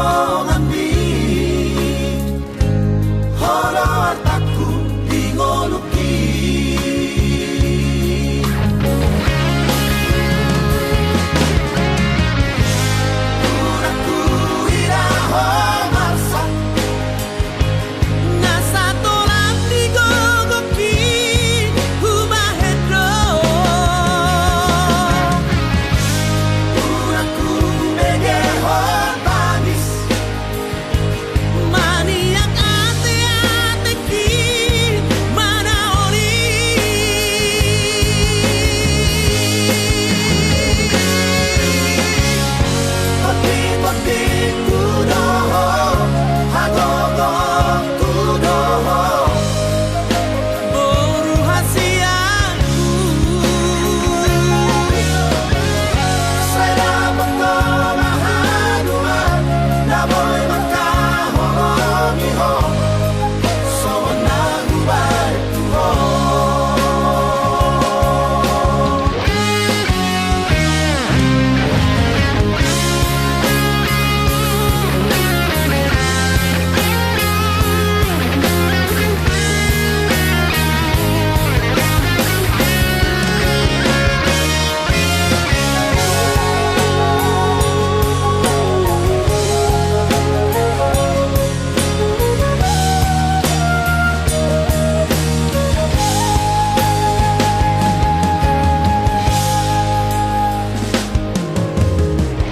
dongan mi holo artaku dingoluki uraku iraho marsa nasa tolak digogoki humahedro uraku megeho banis maniak ate-ateki mana oli poti-poti kudoho hagogo kudoho boru hasiaku saya mengolah naboy makahomiho sonagu baik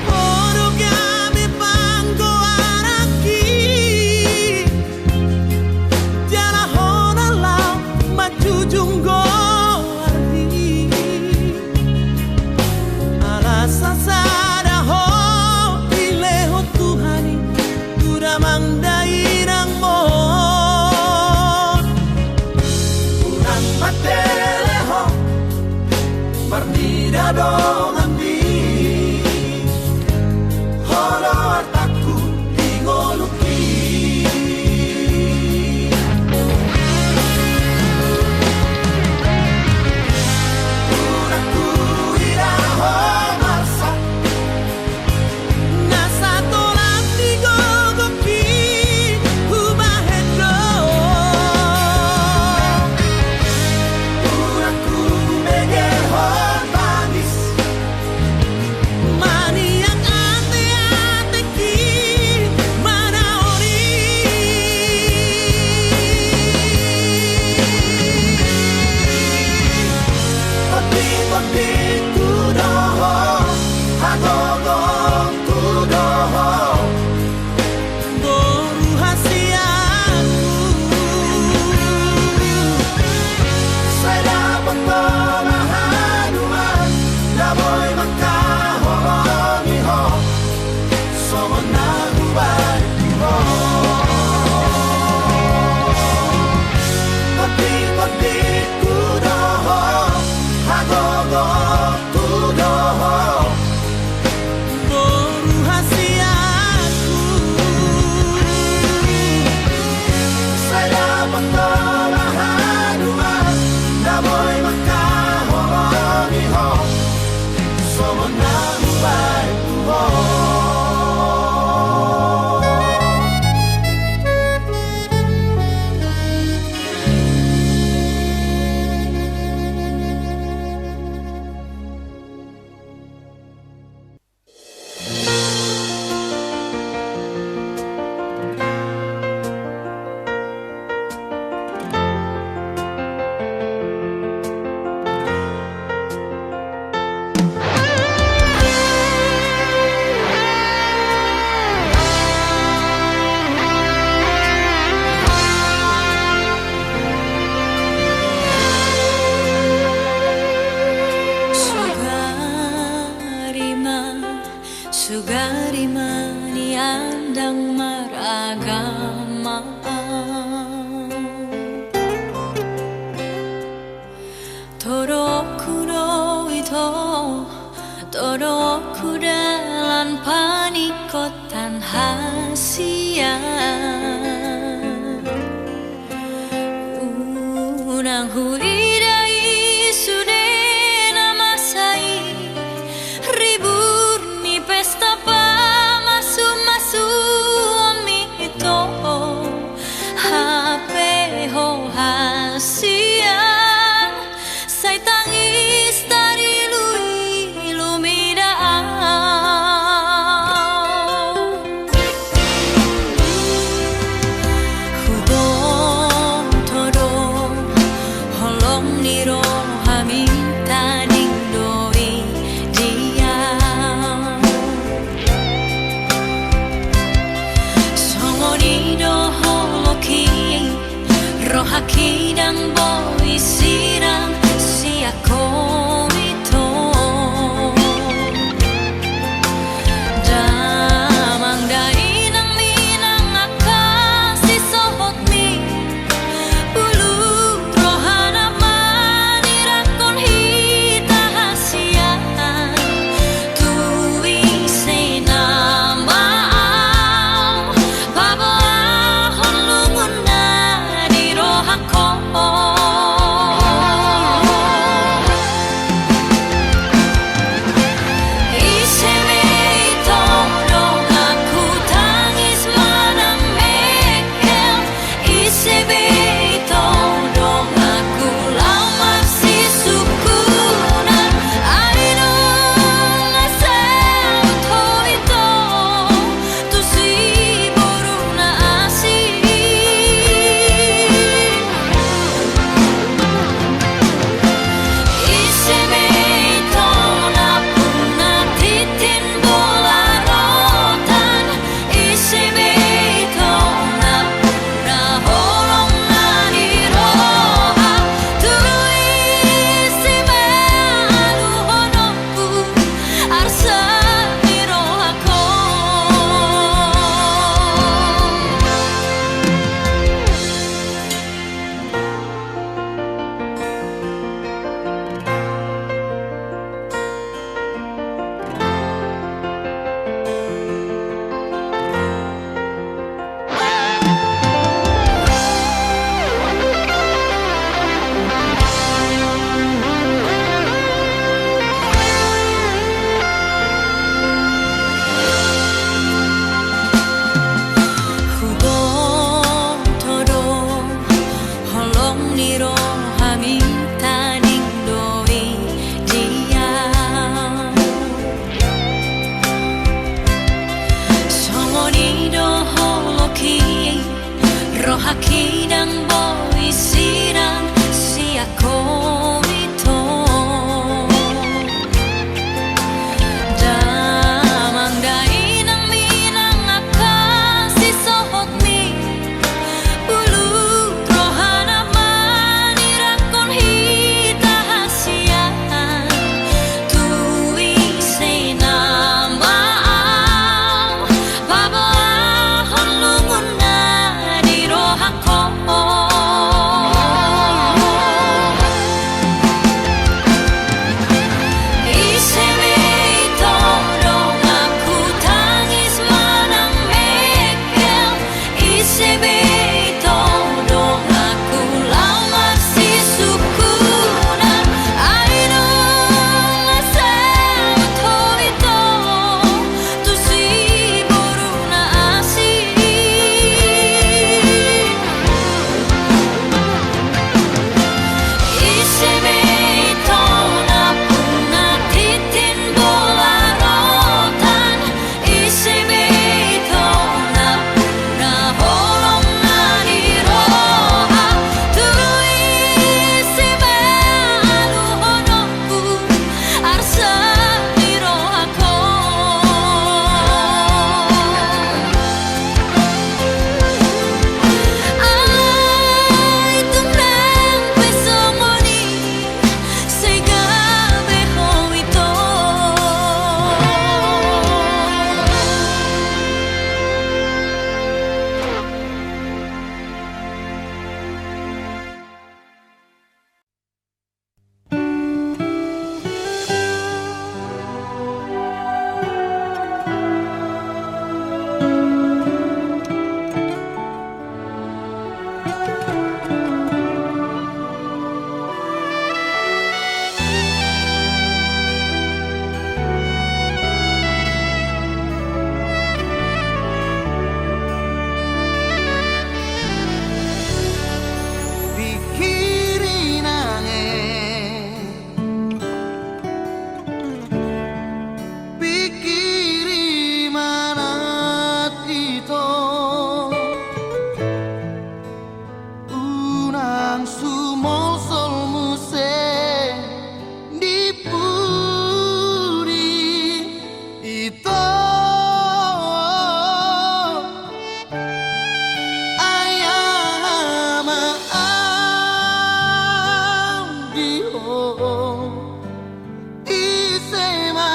Orugami panggo araki Jana honalau majujunggo ardi Alasa sada ho ileho Tuhani Duramang dairang mo Unang mateleho Marnida dongan mi holo artaku dingoluki uraku iraho marsa nasa tolak digogoki humahedro uraku megeho banis maniak ate-ateki mana oli poti-poti kudoho hagogo kudoho boru hasiaku saya mengolah naboy makahomiho sonagu baik poti-poti kudoho hagogo kudoho boru hasiaku saya mengolah naboy makahomiho sonagu baik Sugarima ni andang maragama Toroku no ito Toroku dalam panikotan hasian Unang huidai sudah nama sai Ribur ni pesta pa masu-masu Isema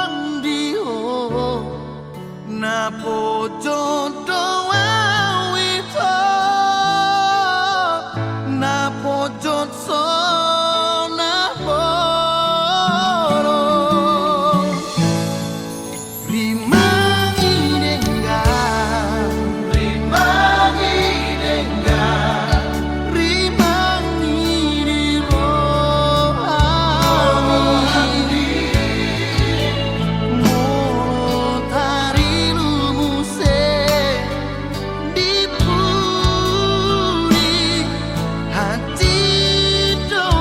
andio napo jodo awito napo jodso napo hati do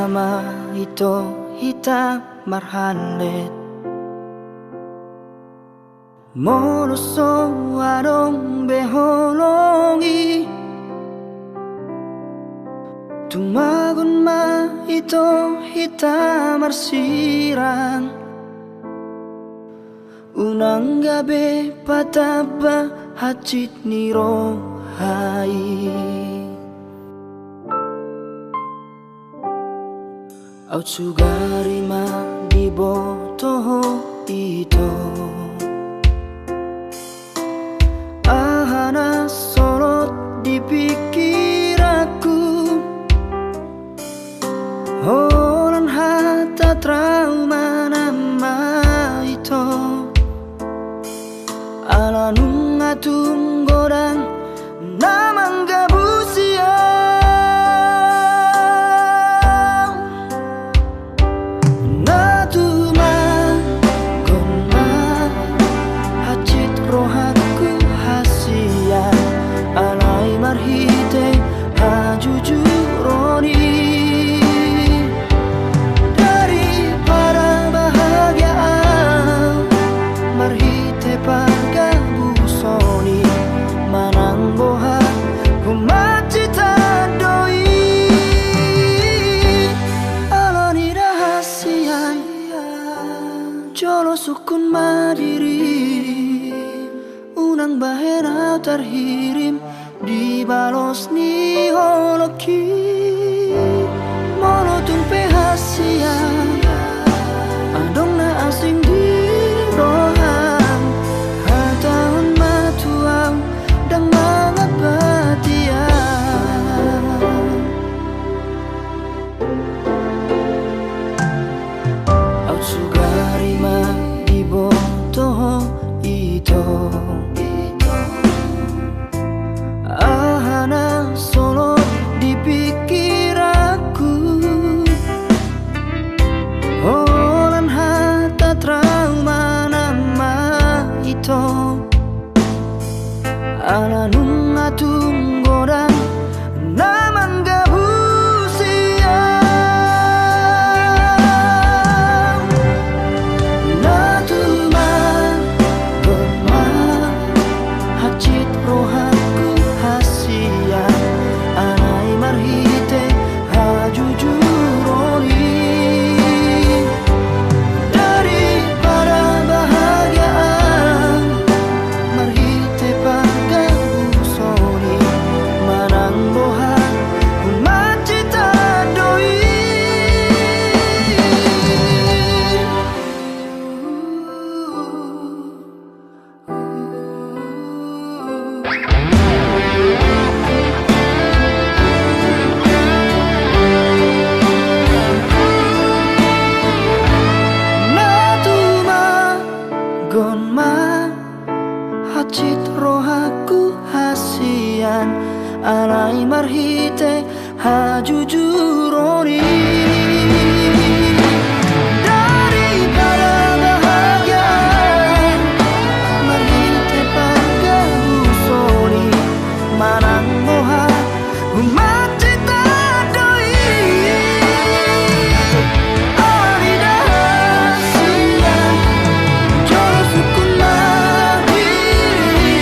Nama ito hita marhanlet Moroso warong beholongi Tumagon ma ito hita marsirang Unang gabi pataba hacit ni rohai Out sugari ma di botoho ito Ahana sorot di pikir aku Orang hata trauma nama itu Ala nunga tunggodan namang gabusia Natuma goma hacit rohaku hasia Alai marhite hajujuroni Jolo sukun madiri Unang bahera terhirim Dibalos ni holoki Molotun pehasia Adong na asing di rohang Hatahon matuang Dang mga batian Out sugari ma di botoho ito Ahana solo di pikir aku Orang hata trauma nama itu Ala nunga tunggodan naman gabusia Natuma goma hacit rohaku hasia Anai marhite hajujuroni Daripada bahagiaan marhite pagabusoni Manang boha macita doi Natuma gonma hacit rohaku hasian Alai marhite hajujuroni Daripada bahagiaan marhite pagabusoni Manang moha macita doi Arida hasian Jolo sukun madiri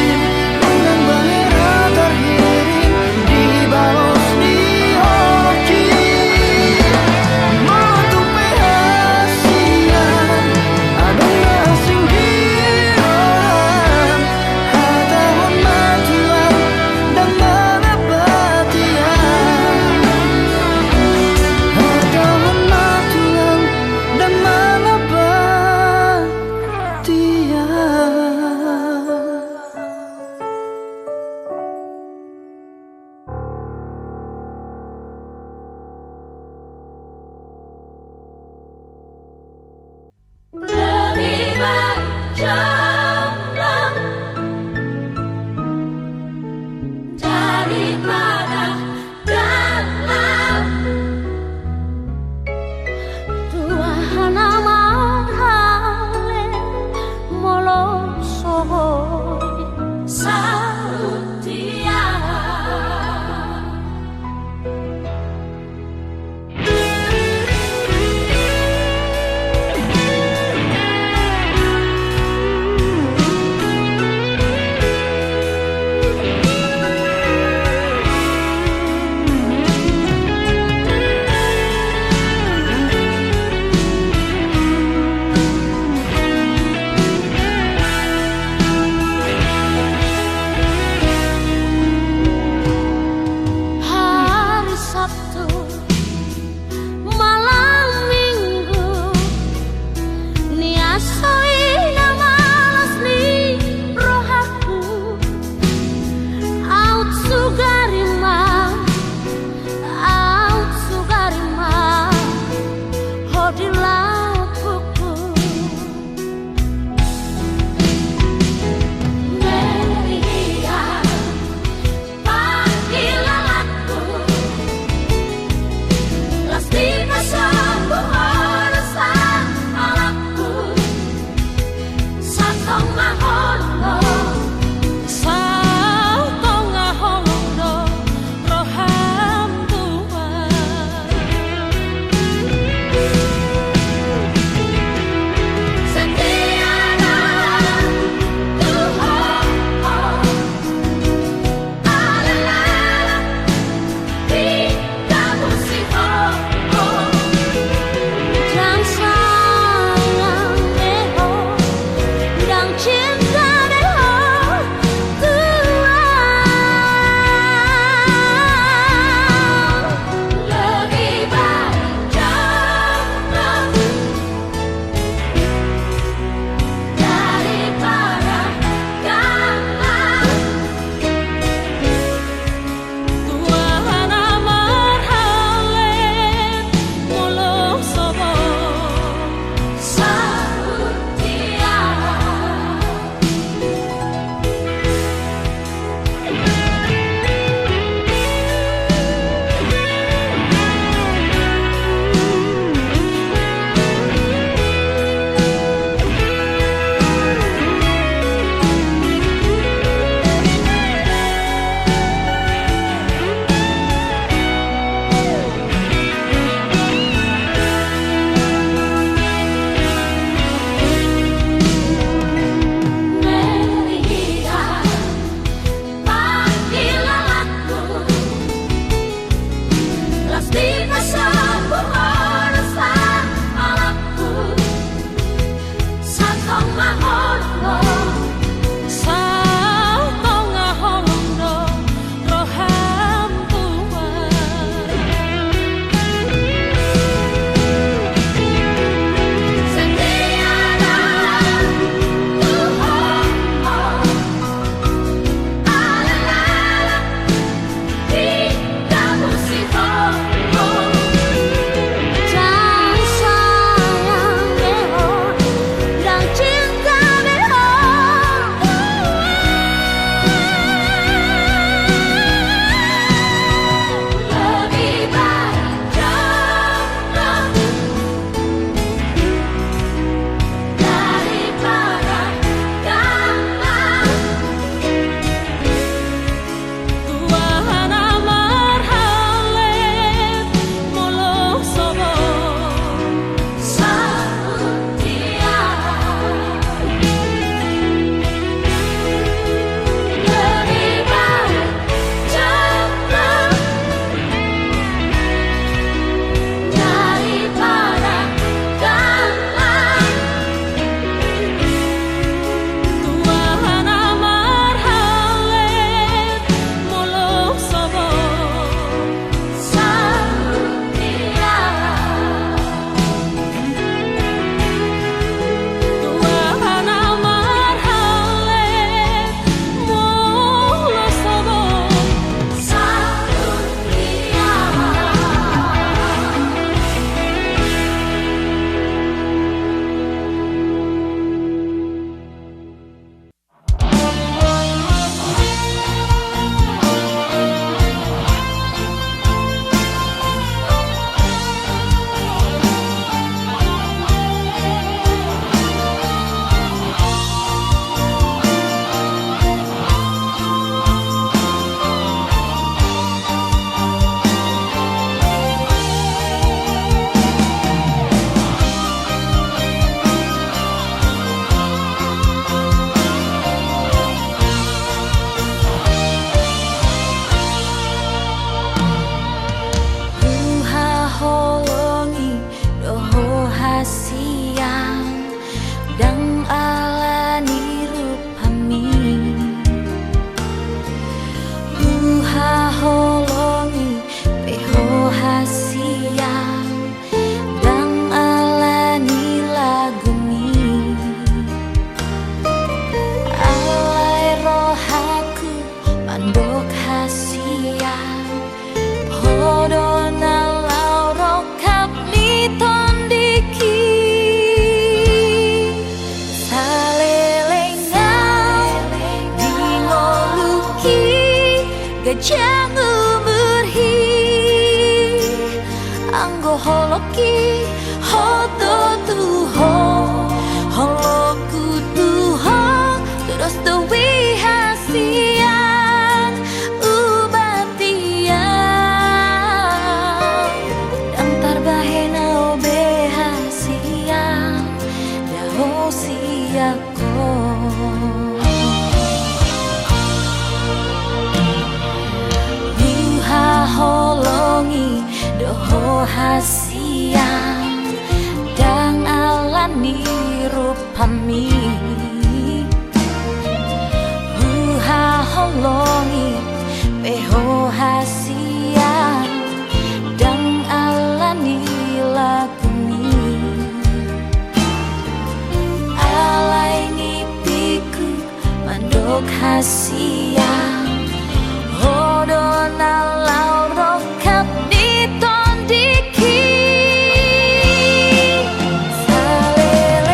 Unang bahera terhirim Dibalos ni hoki gajang umur hi anggo holoki hoto tuho holoku tuho terus dewi hasian ubatian antar bahena obe hasian dao siako holongi doho hasian dang alani rupami huha holongi peho hasian dang alani lakuni alai ngipiku mandok hasian hodona laurokap di tondiki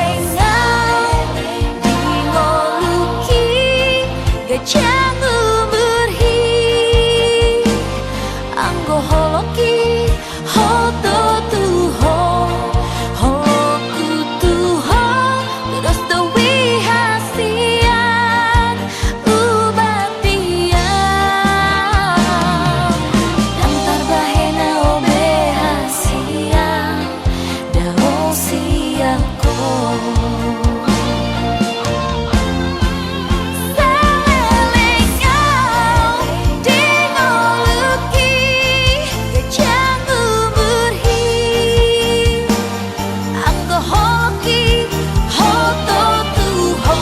salelengau di ngoluki gajang umur hi anggo holoki hoto tuho holoku tuho terus dewi hasian ubatian antar bahena obe hasian dao siako salelengau di ngoluki gajang umur hi anggo holoki hoto tuho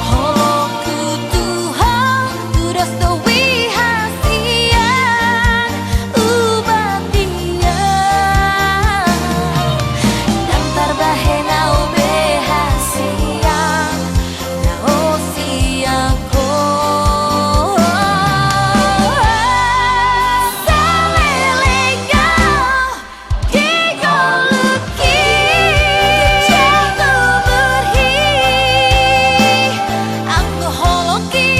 holoku tuho terus dewi hasian ubatian antar bahena obe hasian dao siako salelengau di ngoluki gajang umur hi anggo holoki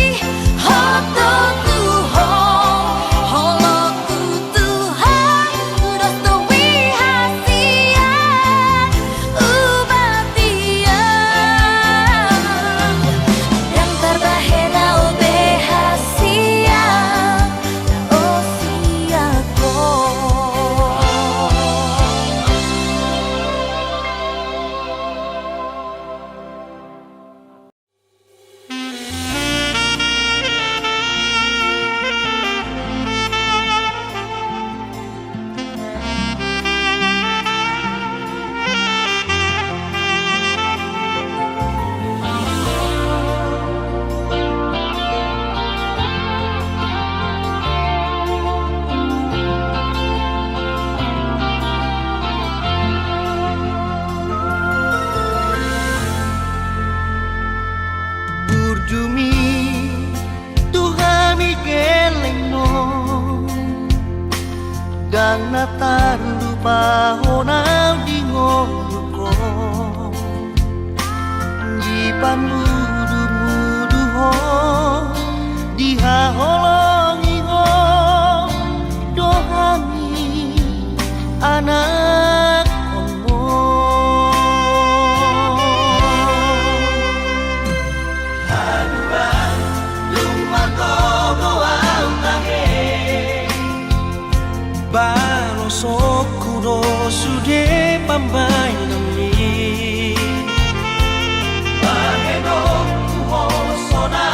hoto tuho holoku tuho terus dewi hasian ubatian antar bahena obe hasian dao siako Burdumi Tuhan igelengno dan natar lupa honau di ngoluko di panmudu mudu ho di haholongi ho dohangi anak komo Barosoku sude pambai nami Bahenoku ho sona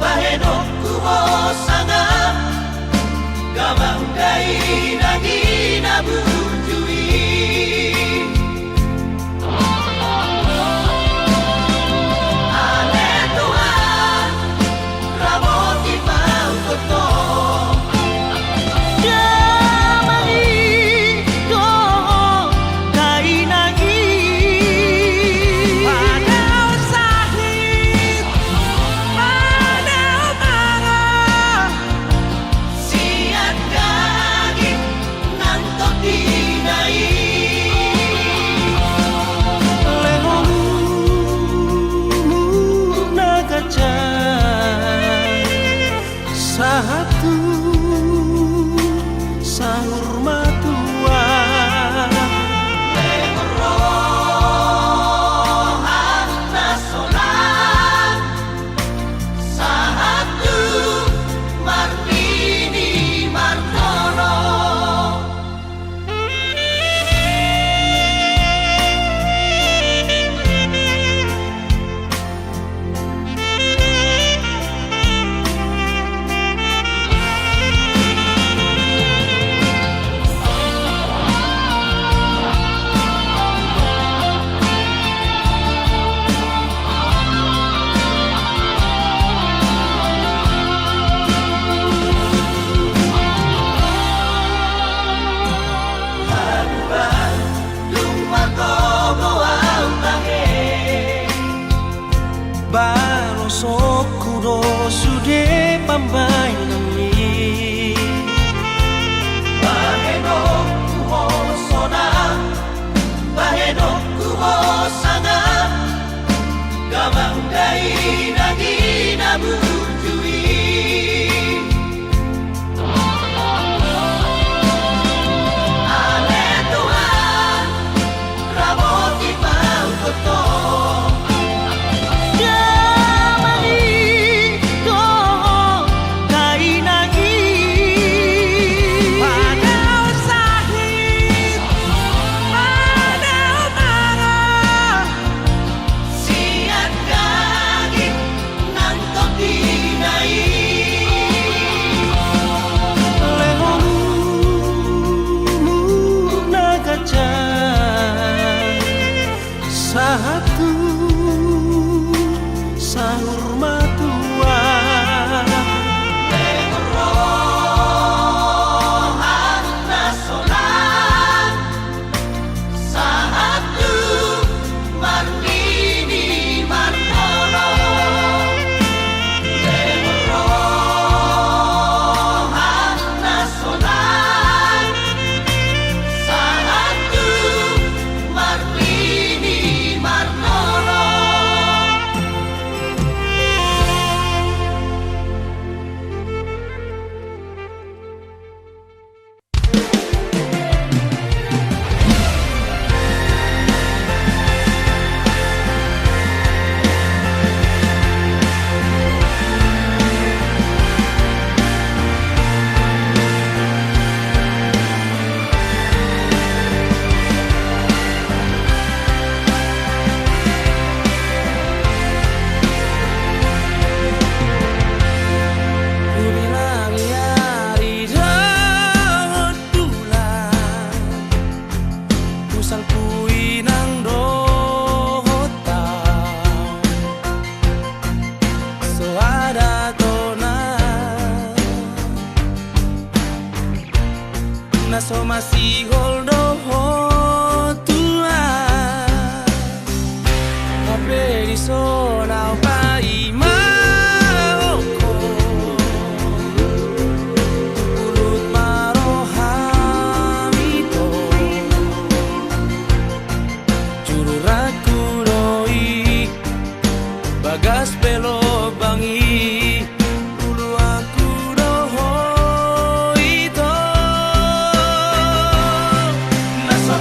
Bahenoku ho sanga Gamang dai nagi nabujui Ale Tuhan Raboti mau koto Damai do pambay nami Bahenok kuho sona Bahenok kuho sana Gamanggai nagina bujui Ale Tuhan Raboti mau koto satu sahur matua Leherohan nasolan satu marmini marmono Leherohan nasolan satu marmini marmono so masih holdo tua tapi di sona pai maoko ulut marohamito cururaku doi bagas belo bangi ulu aku doho ito nasa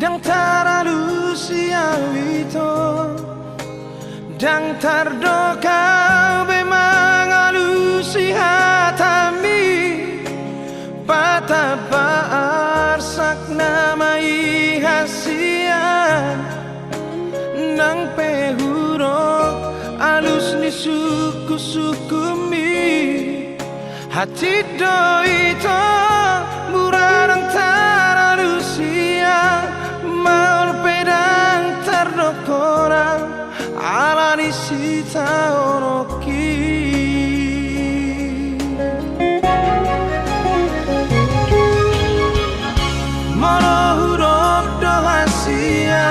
dan taralusia itu dan tardoka memang alusi hatami patapa arsak namai hasian nang pehuro alus ni suku-sukumi hati doito murarang taralusia maul pedang tardokora ala ni sita oroki mono huruf dohasia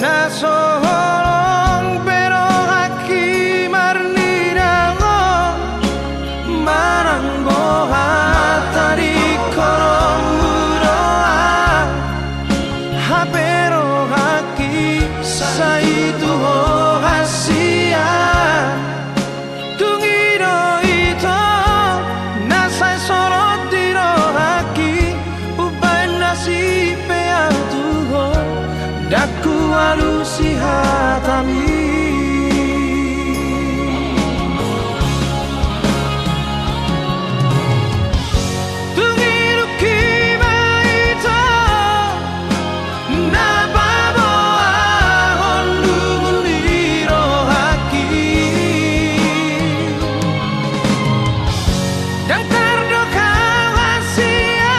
nasoholong pero haki marnirango marang boha tari korong muroa habero haki saitu hasia tungiro ito nasai sorot diro haki ubay nasibe atuho daku alusi hatami tungiru kima ito nababo ahon lumuliro haki dan tardoka hasia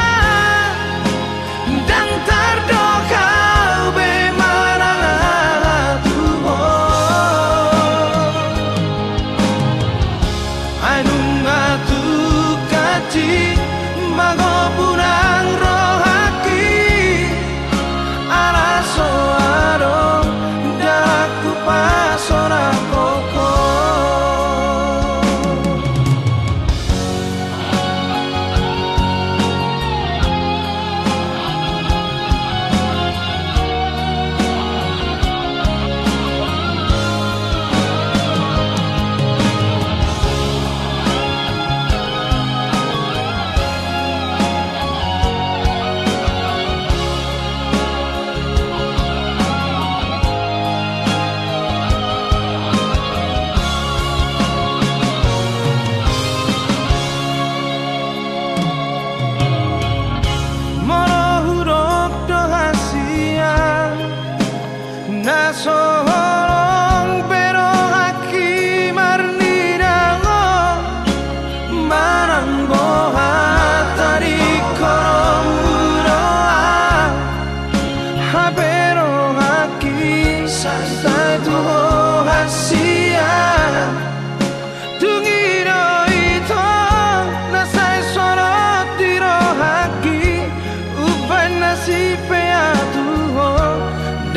dan tardoka magopurang rohaki araso arong daku pasora koko nasoholong pero haki marnirango marang boha tari korong muroa habero haki saitu hasia tungiro ito nasai sorot diro haki ubay nasibe atuho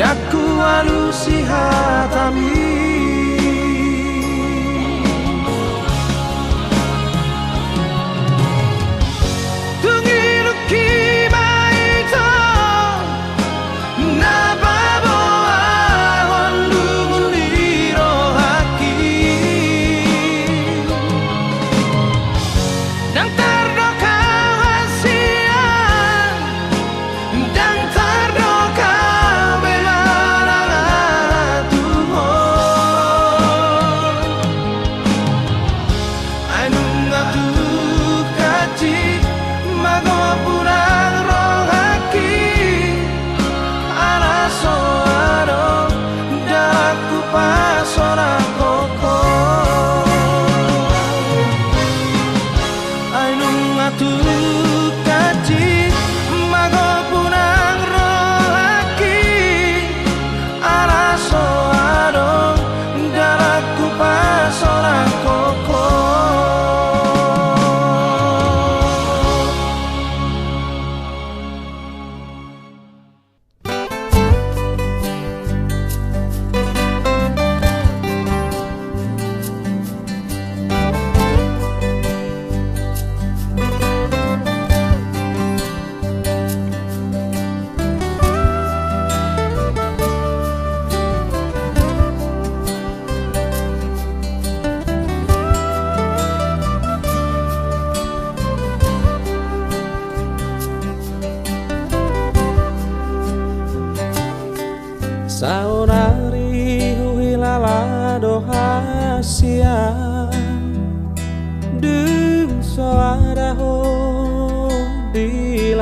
daku alusi hatami tungiru kima ito nababo ahon lumuliro haki dan tardoka hasia dan tardoka memang atuho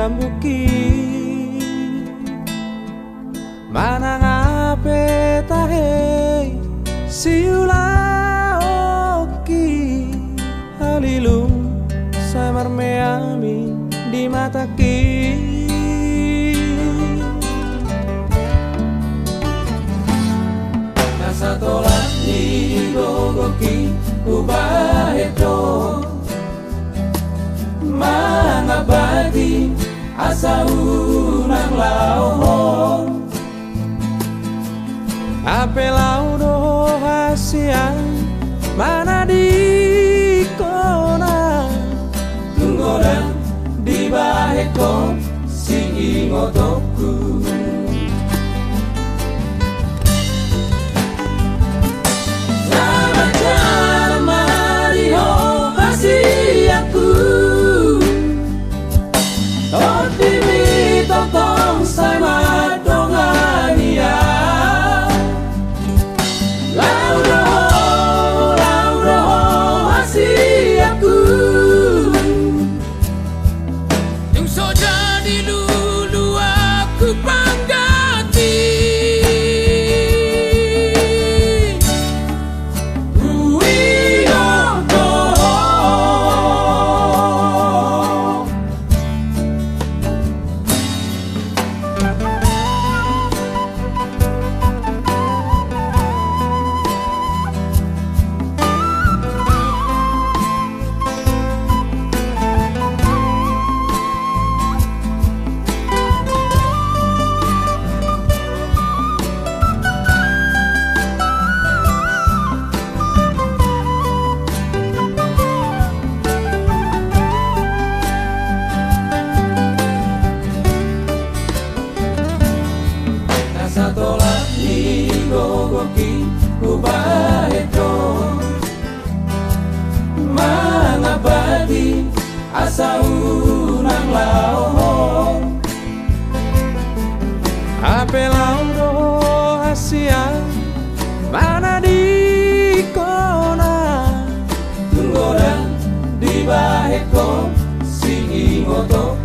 lambuki manang ape tahe siula oki halilum samar meami di mataki nasa tolak di gogoki ubaheto mangabadi asa unang lauhong ape laudo hasian mana di kona tunggodan di baheko si ingotoku sama mariho hasiaku Totimi totong sama dongania Laudo masih aku Yung soja di lulu aku panggati Tolak di gogoki ubaheto mangabadi asa unang lauhong ape laudo hasia mana di kona tunggodan di baheko si ingotoku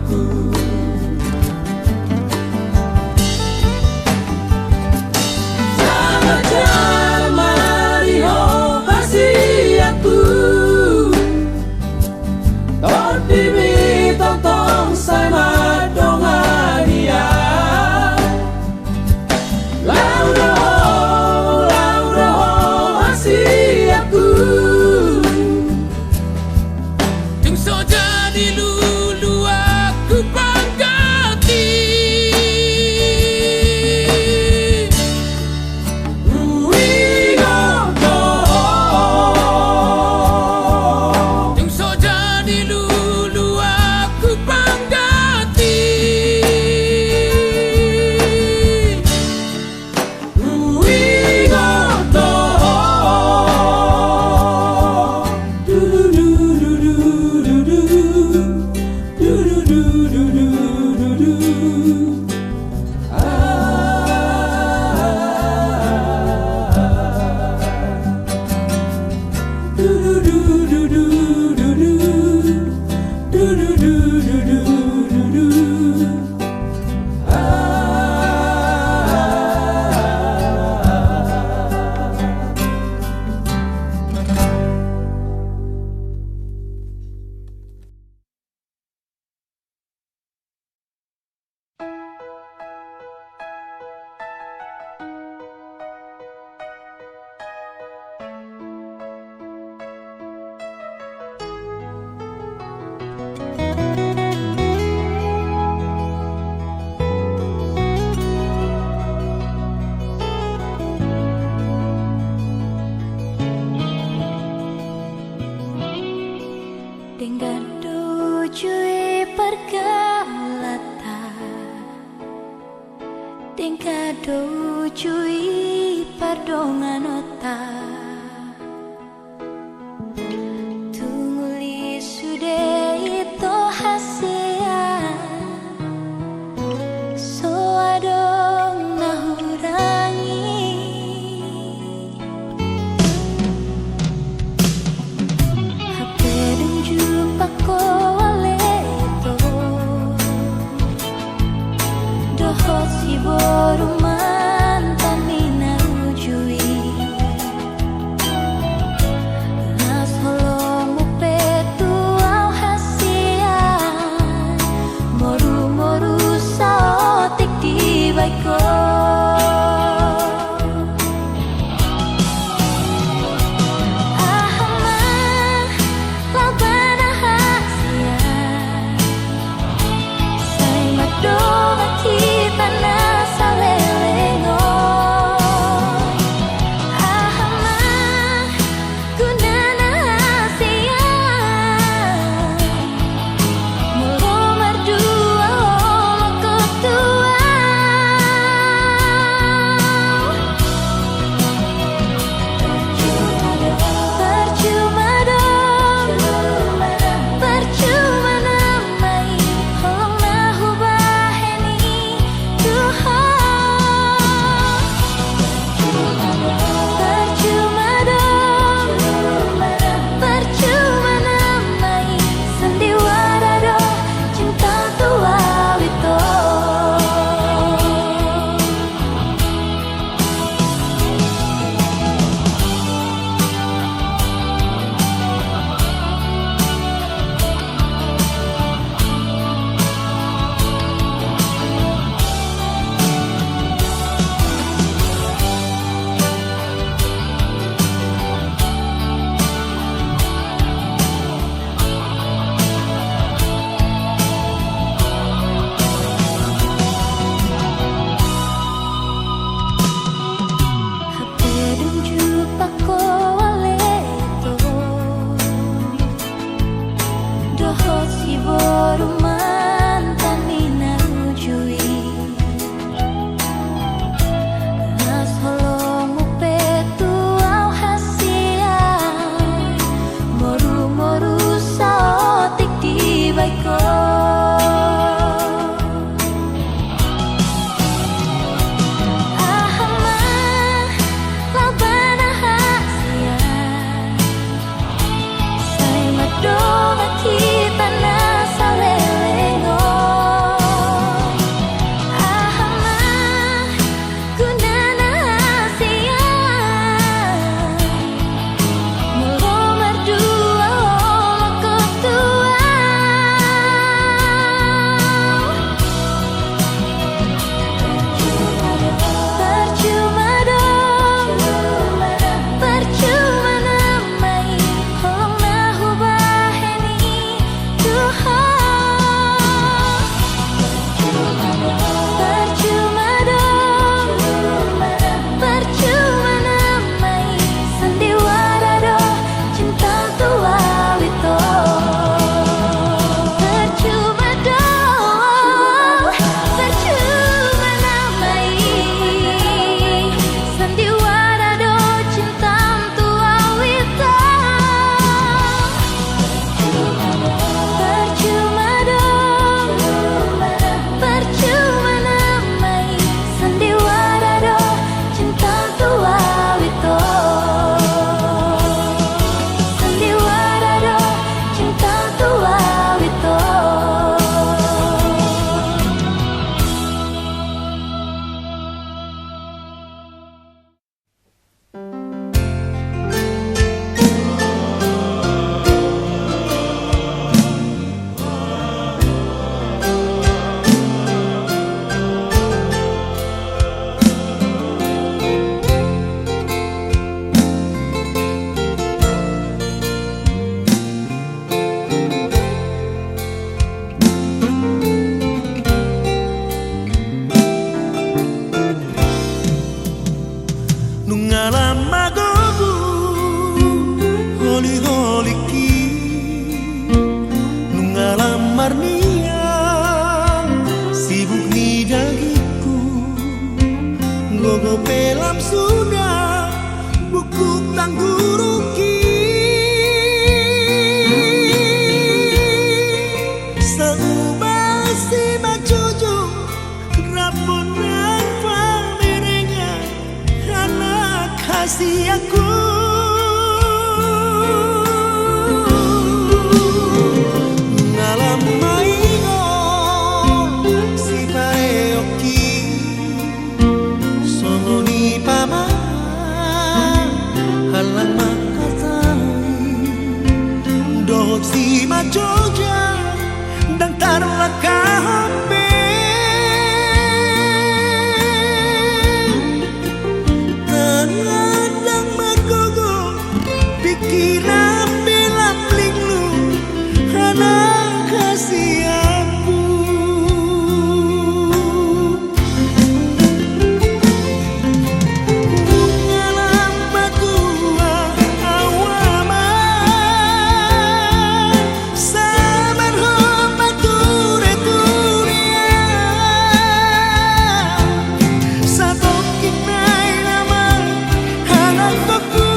Mariho hasiaku Totimi totong sama dongania Laudo hasiaku Yung soja di lulu aku panggati Tingkado cui pardongan ota Tunguli sude itu hasia So adong nahurangi HP dan jumpa ko waleto Gogo pelam sudah buku tangguruki Seubah si macujung rapun dan pamerenya anak kasih aku ngalam maingon si paeoki kahope Tengadang magogo pikiran bilang linglu anak kasih aku Ngalam batua awama Sabar homa ture turia Satokin nai nama anak baku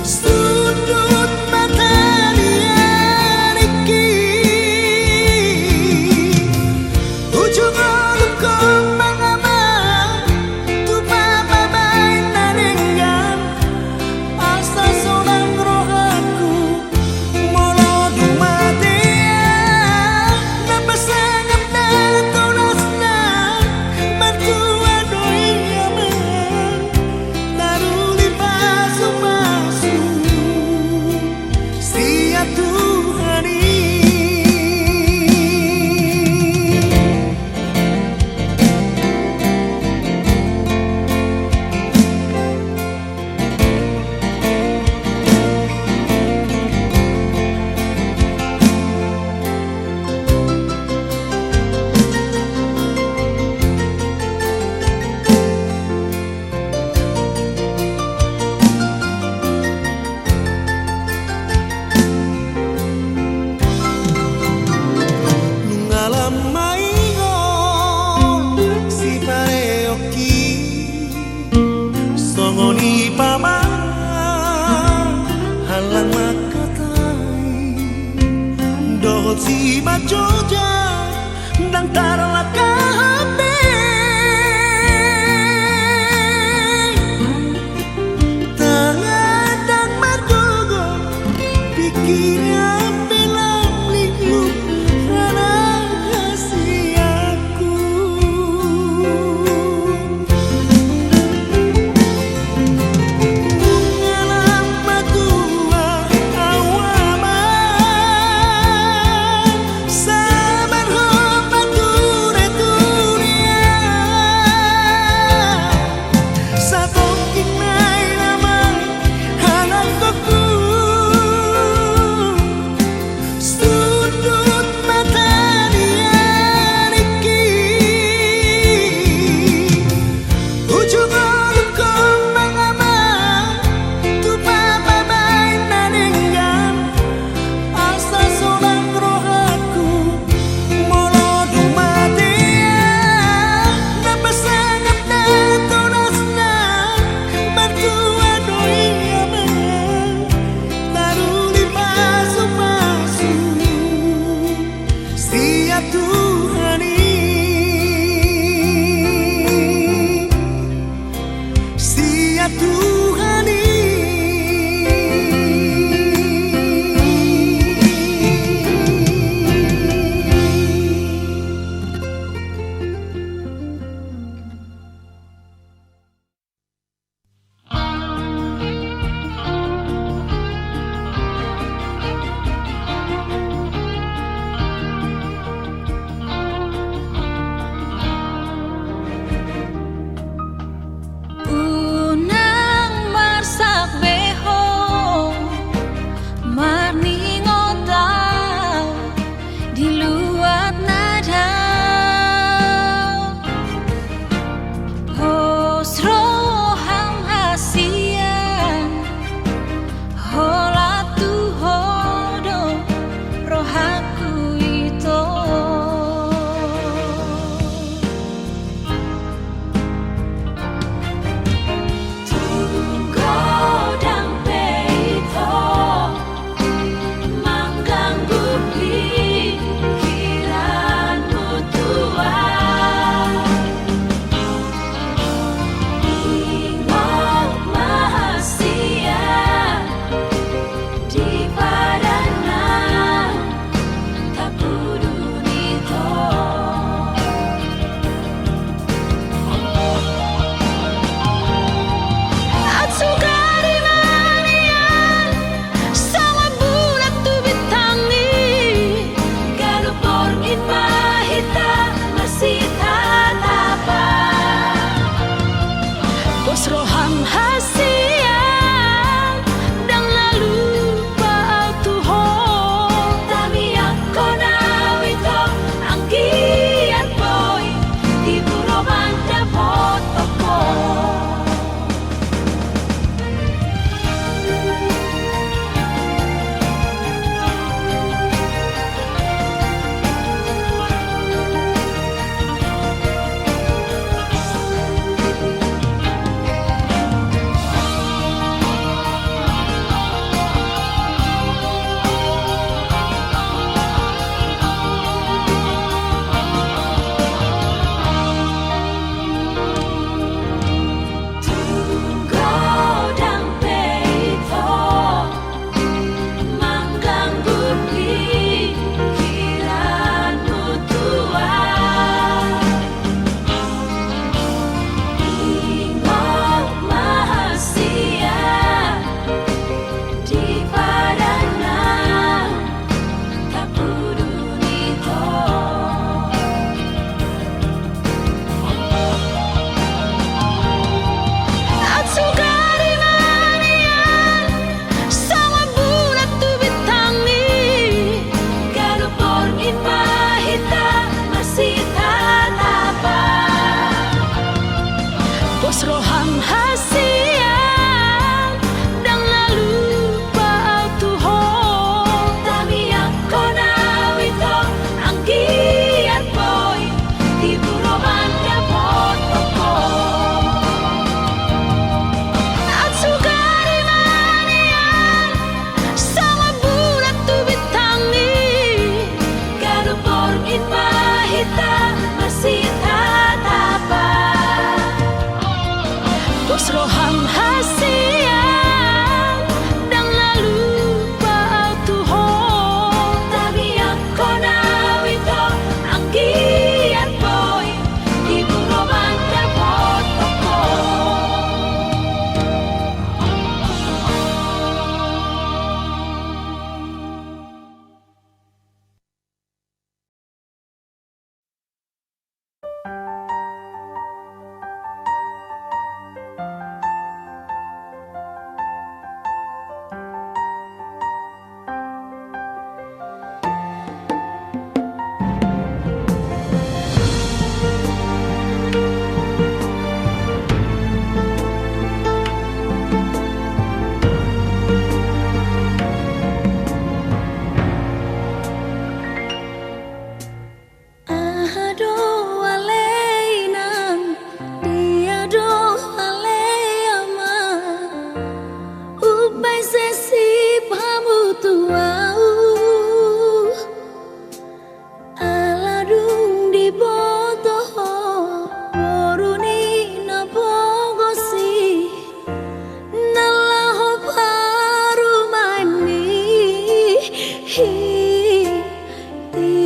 Sudut mata dia Riki Ujung ulu kembang ama Tu papa main nanenggan Asa sonang roh aku Molo dumatea Napa sangap na tonasna Bantua doi aman Naruli pasu-pasu Sia Tuhan Ngalam maingon si pareoki Songoni pama halang makatai Dohot si bajoja Nang tarla kahape Tangadang magogo pikiran belam linglu anak kasih aku Ngalam batua awama Sabar homa ture turia Satokin nai nama anak baku Sudut mata dia Riki Ujung ulu kembang ama Tu papa main nanenggan Asa sonang roh aku Molo dumatea Napa sangap na tonasna Bantua doi aman Naruli pasu-pasu Sia Tuhan Sia Tuhan Unang marsak beho Marni ngotau Di luat nada Posro ham hasian Hola tu hodo Rohaku itu Godang peito mengganggu pikiran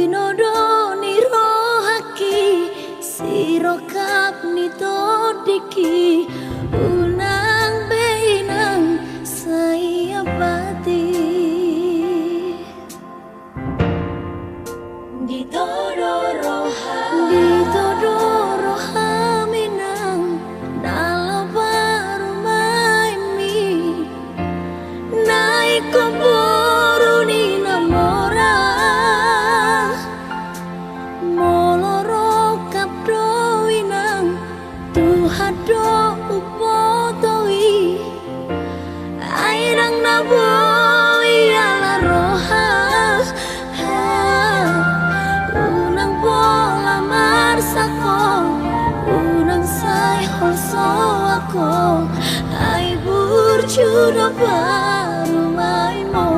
Winodo nirohaki sirokap nitodiki unang beinang saya pati ditodoro roha minang dalam baru maimi naik keburu ni namora moloro kapdo winang tuhado upotoi airang naboi ala roha unang bola marsako unang say holso ako ay burjudo baru main mo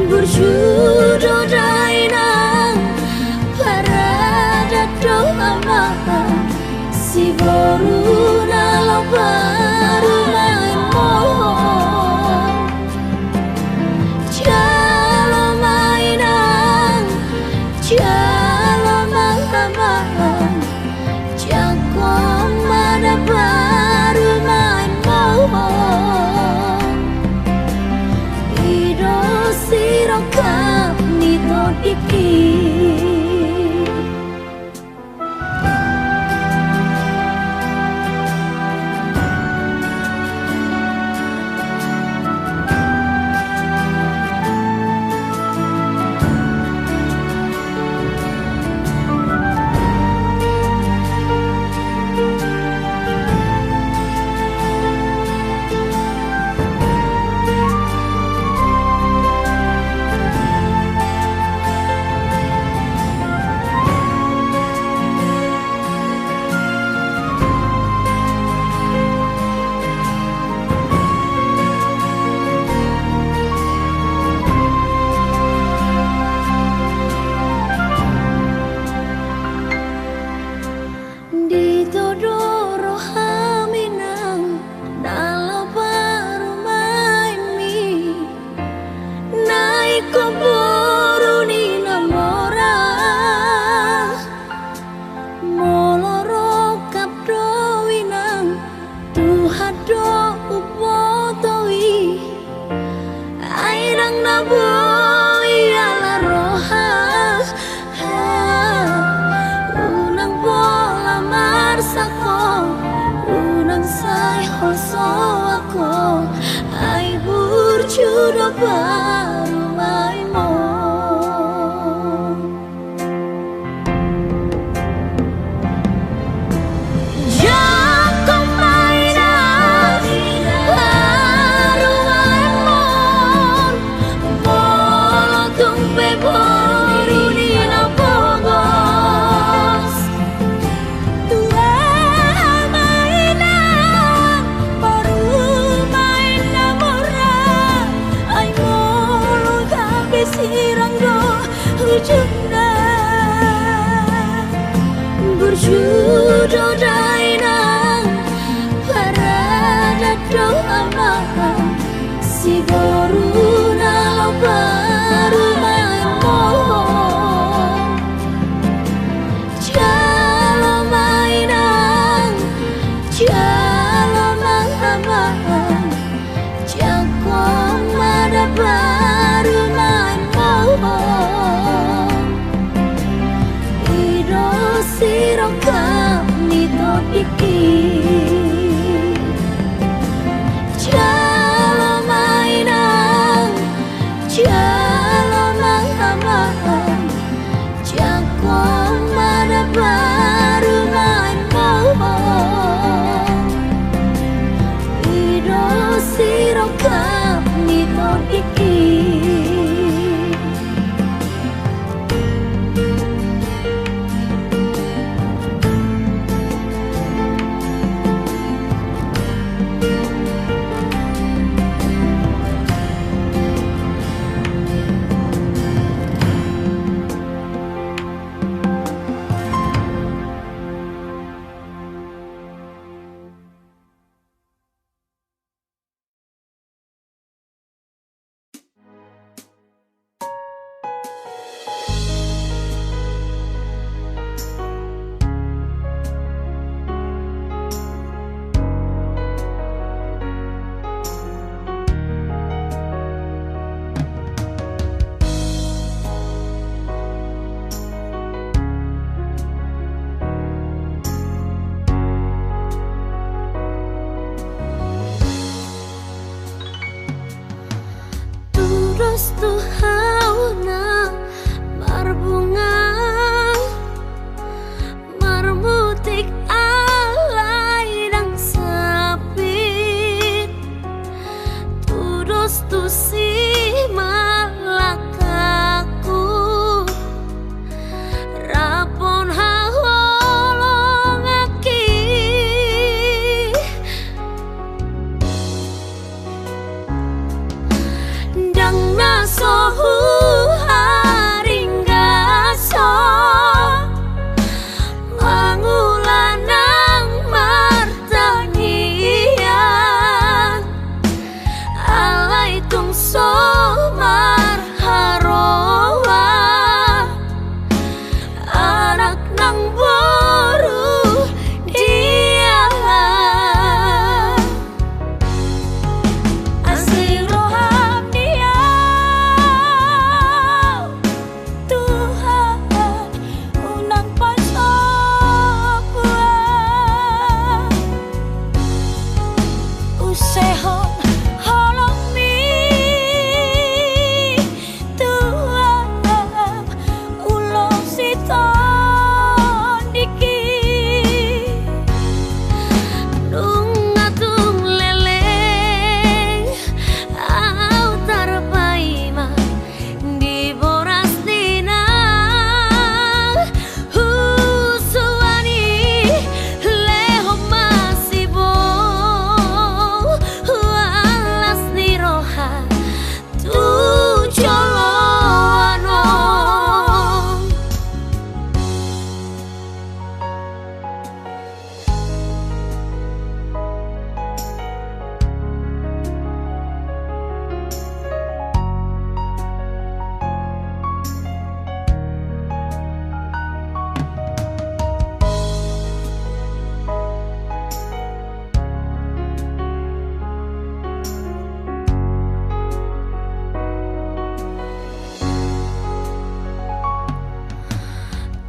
Berjudo dainang parada doa si baru nalau baru main mohon jalo mainang jalo mahamang jangkong mana baru main mohon ido sirokap nitodiki Sudah baru main mon Jatuh mainan baru main mon Molotong beboru di napogos Tua mainan baru main namora Ay molo gabi siranggo hujungna Berjudo dainang parada doa si baru nalau baru main mohon jalo mainang jalo mahamang jangkong mada baru main mohon ido sirokap nitodiki jalo mainang Tudus Tuhauna marbunga marmutik alai dang sapit tudus tusi malakaku rapon hawolongaki dang nasohu haringgaso mangulanang martanian alai tungso marharowa anak nang boru dia asiro dia Tuhan unang pasopua usehon holong mi Tuhan ulong siton diki nungatung leleng au tarpaima di boras dina husuani leho masibo alas niroha tu joloano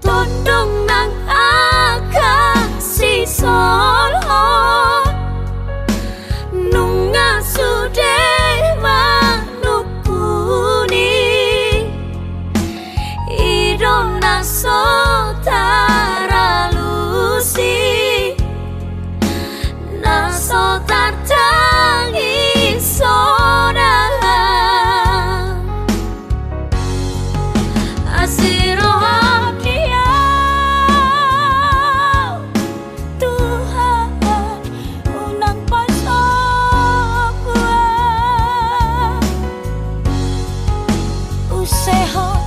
tondong nang akang si solo nunga sude manukuni idona sotara lusi naso tartangi sodala asiro dia Tuhan unang pasopua usehon